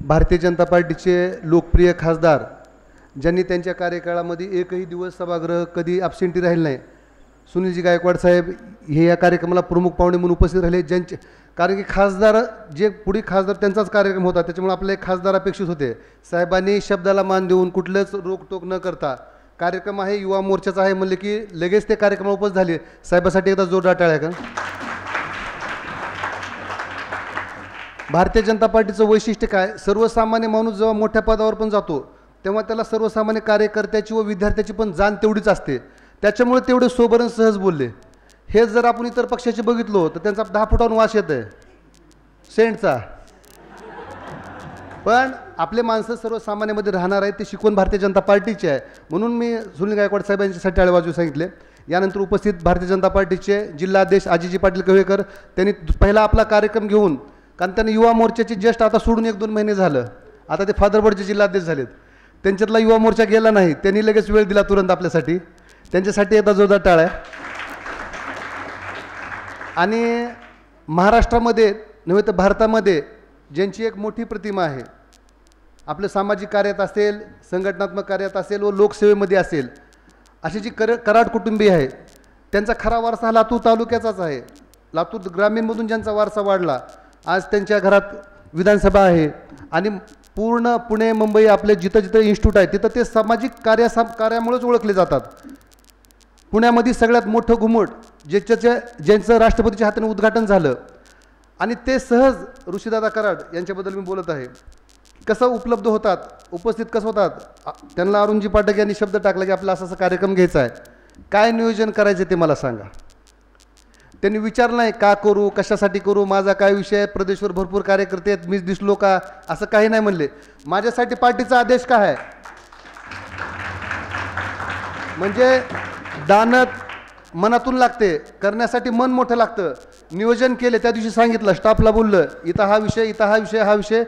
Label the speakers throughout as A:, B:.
A: भारतीय जनता पार्टीचे लोकप्रिय खासदार ज्यांनी त्यांच्या कार्यकाळामध्ये एकही दिवस सभागृह कधी ॲब्सेंटी राहिले नाही, सुनीलजी गायकवाड साहेब हे या कार्यक्रमाला प्रमुख पाहुणे म्हणून उपस्थित राहिले. ज्यांचे कारण की खासदार जे पुढे खासदार त्यांचाच कार्यक्रम होता, त्याच्यामुळे आपल्याला एक खासदार अपेक्षित होते. साहेबांनी शब्दाला मान देऊन कुठलंच रोकटोक न करता कार्यक्रम आहे युवा मोर्चाचा आहे म्हणले की लगेच ते कार्यक्रमाला उपस्थित झाले. साहेबासाठी एकदा जोरदार टाळ्या का. भारतीय जनता पार्टीचं वैशिष्ट्य काय, सर्वसामान्य माणूस जेव्हा मोठ्या पदावर पण जातो तेव्हा त्याला सर्वसामान्य कार्यकर्त्याची व विद्यार्थ्याची पण जाण तेवढीच असते. त्याच्यामुळे तेवढे सोबरण सहज बोलले. हेच जर आपण इतर पक्षाचे बघितलो तर त्यांचा 10 फुटावरून वास येत आहे सेंटचा. पण आपले माणसं सर्वसामान्यामध्ये राहणार आहेत, ते शिकवण भारतीय जनता पार्टीचे आहे. म्हणून मी सुनील गायकवाड साहेबांच्यासाठी टाळ्या वाजवू सांगितले. यानंतर उपस्थित भारतीय जनता पार्टीचे जिल्हाध्यक्ष अजितजी पाटील कव्हेकर, त्यांनी पहिला आपला कार्यक्रम घेऊन, कारण त्यांनी युवा मोर्चाचे जस्ट आता सोडून 1-2 महिने झालं, आता ते फादरबोर्डचे जिल्हाध्यक्ष झालेत, त्यांच्यातला युवा मोर्चा गेला नाही, त्यांनी लगेच वेळ दिला तुरंत आपल्यासाठी. त्यांच्यासाठी एकदा जोरदार टाळ्या. आणि महाराष्ट्रामध्ये नव्हे तर भारतामध्ये ज्यांची एक मोठी प्रतिमा आहे, आपलं सामाजिक कार्यात असेल, संघटनात्मक कार्यात असेल व लोकसेवेमध्ये असेल, अशी जी कराड कुटुंबीय आहे, त्यांचा खरा वारसा हा लातूर तालुक्याचाच आहे. लातूर ग्रामीणमधून ज्यांचा वारसा वाढला, आज त्यांच्या घरात विधानसभा आहे आणि पूर्ण पुणे मुंबई आपले जिथं जिथं इन्स्टिट्यूट आहे तिथं ते सामाजिक कार्यामुळेच ओळखले जातात. पुण्यामध्ये सगळ्यात मोठं घुमट ज्यांचं राष्ट्रपतीच्या हाताने उद्घाटन झालं आणि ते सहज ऋषीदादा कराड यांच्याबद्दल मी बोलत आहे. कसं उपलब्ध होतात, उपस्थित कसं होतात, त्यांना अरुणजी पाठक यांनी शब्द टाकला की आपला असा असा कार्यक्रम घ्यायचा आहे, काय नियोजन करायचं ते मला सांगा. त्यांनी विचारलं नाही का करू, कशासाठी करू, माझा काय विषय आहे, प्रदेशवर भरपूर कार्यकर्ते आहेत, मीच दिसलो का, असं काही नाही म्हणले. माझ्यासाठी पार्टीचा आदेश काय आहे, म्हणजे दानत मनातून लागते, करण्यासाठी मन मोठं लागतं. नियोजन केले, त्या दिवशी सांगितलं, स्टाफला बोललं इथं हा विषय, इथं हा विषय, हा विषय.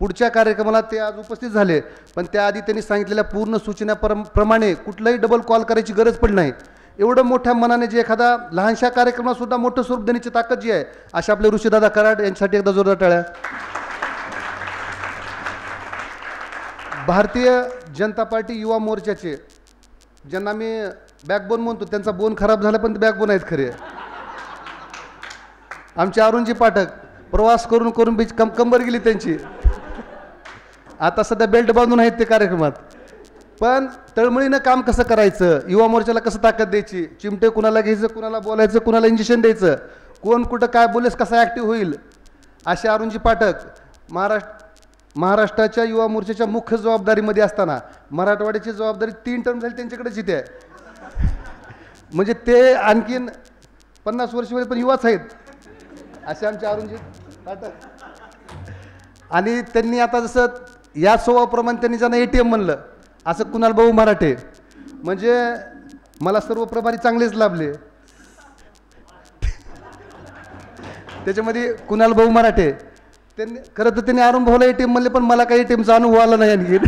A: पुढच्या कार्यक्रमाला ते आज उपस्थित झाले, पण त्याआधी त्यांनी सांगितलेल्या पूर्ण सूचनाप्रमाणे कुठलाही डबल कॉल करायची गरज पडली नाही. एवढं मोठ्या मनाने जे एखादा लहानशा कार्यक्रमात सुद्धा मोठं स्वरूप देण्याची ताकद जी आहे, अशा आपले ऋषीदादा कराड यांच्यासाठी एकदा जोरदार टाळ्या. भारतीय जनता पार्टी युवा मोर्चाचे ज्यांना मी बॅकबोन म्हणतो, त्यांचा बोन खराब झाला पण ते बॅकबोन आहेत खरे. आमचे अरुणजी पाठक प्रवास करून करून कंबर गेली त्यांची, आता सध्या बेल्ट बांधून आहेत ते कार्यक्रमात. पण तळमळीनं काम कसं करायचं, युवा मोर्चाला कसं ताकद द्यायची, चिमटे कुणाला घ्यायचं, कुणाला बोलायचं, कुणाला इंजेक्शन द्यायचं, कोण कुठं काय बोलेस कसा ॲक्टिव्ह होईल, असे अरुणजी पाठक महाराष्ट्राच्या युवा मोर्चाच्या मुख्य जबाबदारीमध्ये असताना मराठवाड्याची जबाबदारी 3 टर्म झाली त्यांच्याकडेच इथे आहे. म्हणजे ते आणखीन 50 वर्षामध्ये पण युवाच आहेत असे आमचे अरुणजी पाठक. आणि त्यांनी आता जसं या स्वभावाप्रमाणे त्यांनी ज्यांना ATM म्हणलं, असं कुणाल भाऊ मराठे, म्हणजे मला सर्व प्रभारी चांगलेच लाभले. त्याच्यामध्ये कुणाल भाऊ मराठे, त्यांनी खरं तर त्यांनी अरुण भाऊला ATM म्हणले, पण मला काही ATMचा अनुभव आला नाही आणखी.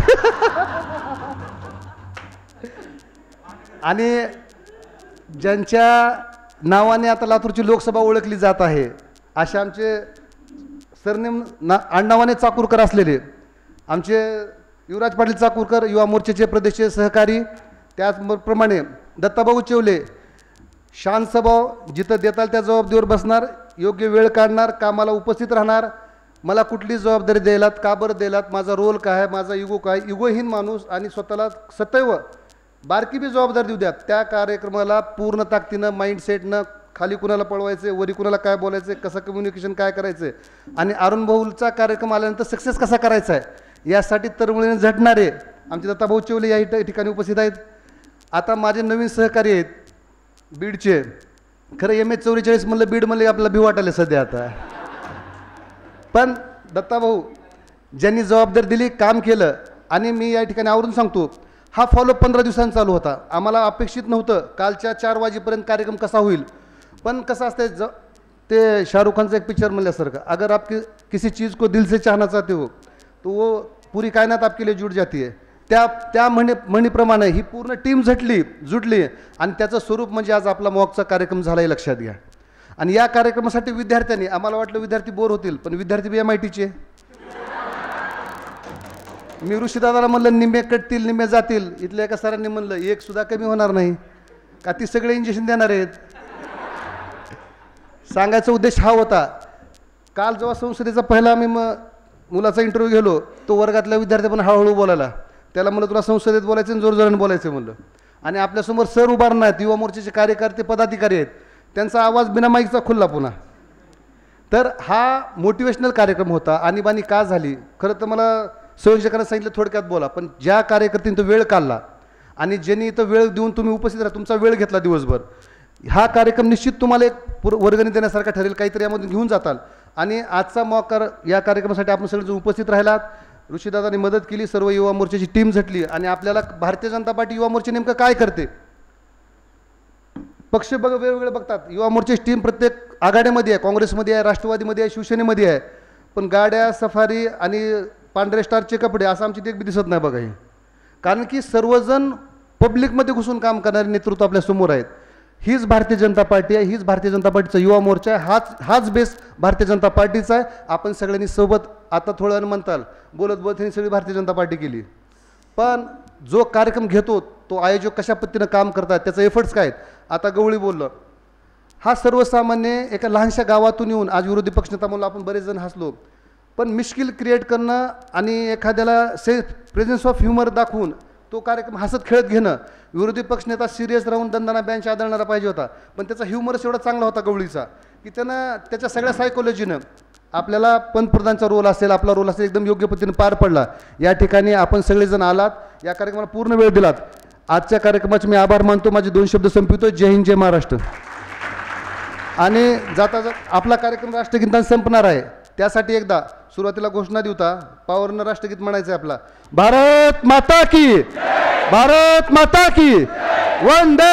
A: आणि ज्यांच्या नावाने आता लातूरची लोकसभा ओळखली जात आहे, असे आमचे सरनेम आडनावाने चाकूरकर असलेले आमचे युवराज पाटील चाकूरकर युवा मोर्चाचे प्रदेश सहकारी, त्याचप्रमाणे दत्ताभाऊ चेवले, शांत स्वभाव, जिथं देताल त्या जबाबदारीवर बसणार, योग्य वेळ काढणार, कामाला उपस्थित राहणार, मला कुठली जबाबदारी द्यायलात, का बरं द्यायलात, माझा रोल काय आहे, माझा इगो काय, इगोहीन माणूस आणि स्वतःला सदैव बारकी बी जबाबदारी देऊ द्या. त्या कार्यक्रमाला पूर्ण ताकदीनं, माइंडसेटनं, खाली कुणाला पळवायचे, वरी कुणाला काय बोलायचं, कसं कम्युनिकेशन काय करायचं, आणि अरुण भाऊचा कार्यक्रम आल्यानंतर सक्सेस कसा करायचा आहे यासाठी तळमळीने झटणारे आमचे दत्ताभाऊ चेवले या ठिकाणी उपस्थित आहेत. आता माझे नवीन सहकारी आहेत बीडचे, खरं MH44 म्हणलं बीड म्हणले आपल्याला भी वाटायला सध्या आता, पण दत्ताभाऊ ज्यांनी जबाबदारी दिली, काम केलं. आणि मी या ठिकाणी आवरून सांगतो, हा फॉलोअप 15 दिवसांचा चालू होता. आम्हाला अपेक्षित नव्हतं कालच्या 4 वाजेपर्यंत कार्यक्रम कसा होईल, पण कसं असतं, ते शाहरुख खानचं एक पिक्चर म्हणल्यासारखं, अगर आप किसी चीज़ को दिल से चाहना चाहते हो तो वो पूरी कायनात आपके लिए जुट जाती है. त्या म्हणीप्रमाणे ही पूर्ण टीम जुटली आणि त्याचं स्वरूप म्हणजे आज आपला मॉकचा कार्यक्रम झाला आहे, लक्षात घ्या. आणि या कार्यक्रमासाठी विद्यार्थ्यांनी, आम्हाला वाटलं विद्यार्थी बोर होतील, पण विद्यार्थी बी MITचे, मी ऋषीदादाला म्हणलं निम्मे कटतील निम्मे जातील, इथल्या एका सरांनी म्हणलं एक सुद्धा कमी होणार नाही का, ती सगळे इंजेक्शन देणार आहेत. सांगायचा उद्देश हा होता. काल जेव्हा संसदेचा पहिला आम्ही मुलाचा इंटरव्ह्यू गेलो, तो वर्गातल्या विद्यार्थी पण हळूहळू बोलायला. त्याला म्हणलं तुला संसदेत बोलायचं आणि जोरजोराने बोलायचं म्हणलं. आणि आपल्यासमोर सर उभारणार आहेत, युवा मोर्चाचे कार्यकर्ते पदाधिकारी आहेत, त्यांचा आवाज बिना माईकचा खुल्ला पुन्हा. तर हा मोटिवेशनल कार्यक्रम होता. आणीबाणी का झाली, खरं तर मला संयोजकांना सांगितलं थोडक्यात बोला, पण ज्या कार्यकर्त्यांनी तो वेळ काढला आणि ज्यांनी इथं वेळ देऊन तुम्ही उपस्थित राहा, तुमचा वेळ घेतला दिवसभर, हा कार्यक्रम निश्चित तुम्हाला एक वर्गणी देण्यासारखा ठरेल, काहीतरी यामधून घेऊन जाताल. आणि आजचा मौका या कार्यक्रमासाठी आपण सगळे उपस्थित राहिलात. ऋषीदादांनी मदत केली, सर्व युवा मोर्चाची टीम झटली आणि आपल्याला भारतीय जनता पार्टी युवा मोर्चा नेमकं काय करते, पक्ष वेगवेगळे बघतात. युवा मोर्चाची टीम प्रत्येक आघाड्यामध्ये आहे, काँग्रेसमध्ये आहे, राष्ट्रवादीमध्ये आहे, शिवसेनेमध्ये आहे, पण गाड्या सफारी आणि पांढरे स्टारचे कपडे असं आमची एक बी दिसत नाही बघा. हे कारण की सर्वजण पब्लिकमध्ये घुसून काम करणारे नेतृत्व आपल्या समोर आहेत. हीच भारतीय जनता पार्टी आहे, हीच भारतीय जनता पार्टीचा युवा मोर्चा आहे, हाच बेस भारतीय जनता पार्टीचा आहे. आपण सगळ्यांनी सोबत आता थोडं वेळानं म्हणताल बोलत बोलत ही सगळी भारतीय जनता पार्टी केली, पण जो कार्यक्रम घेतो तो आयोजक कशा पद्धतीनं काम करतात, त्याचे एफर्ट्स काय आहेत. आता गवळी बोललो, हा सर्वसामान्य एका लहानशा गावातून येऊन, आज विरोधी पक्षनेता म्हणून आपण बरेच जण हसलो, पण मिश्किल क्रिएट करणं आणि एखाद्याला प्रेझेन्स ऑफ ह्युमर दाखवून तो कार्यक्रम हसत खेळत घेणं. विरोधी पक्षनेता सिरियस राहून दंदाना बेंच आदळणारा पाहिजे होता, पण त्याचा ह्युमरच एवढा चांगला होता गवळीचा की त्यानं त्याच्या सगळ्या सायकोलॉजीनं आपल्याला पंतप्रधानचा रोल असेल, आपला रोल असेल, एकदम योग्य पद्धतीने पार पडला. या ठिकाणी आपण सगळेजण आलात, या कार्यक्रमाला पूर्ण वेळ दिलात. आजच्या कार्यक्रमाचे मी आभार मानतो. माझे 2 शब्द संपवितो. जय हिंद, जय महाराष्ट्र. आणि जाता आपला कार्यक्रम राष्ट्रगीताने संपणार आहे, त्यासाठी एकदा सुरुवातीला घोषणा देऊता पावरनं राष्ट्रगीत म्हणायचं आहे आपला. भारत माता की, भारत माता की, वंदे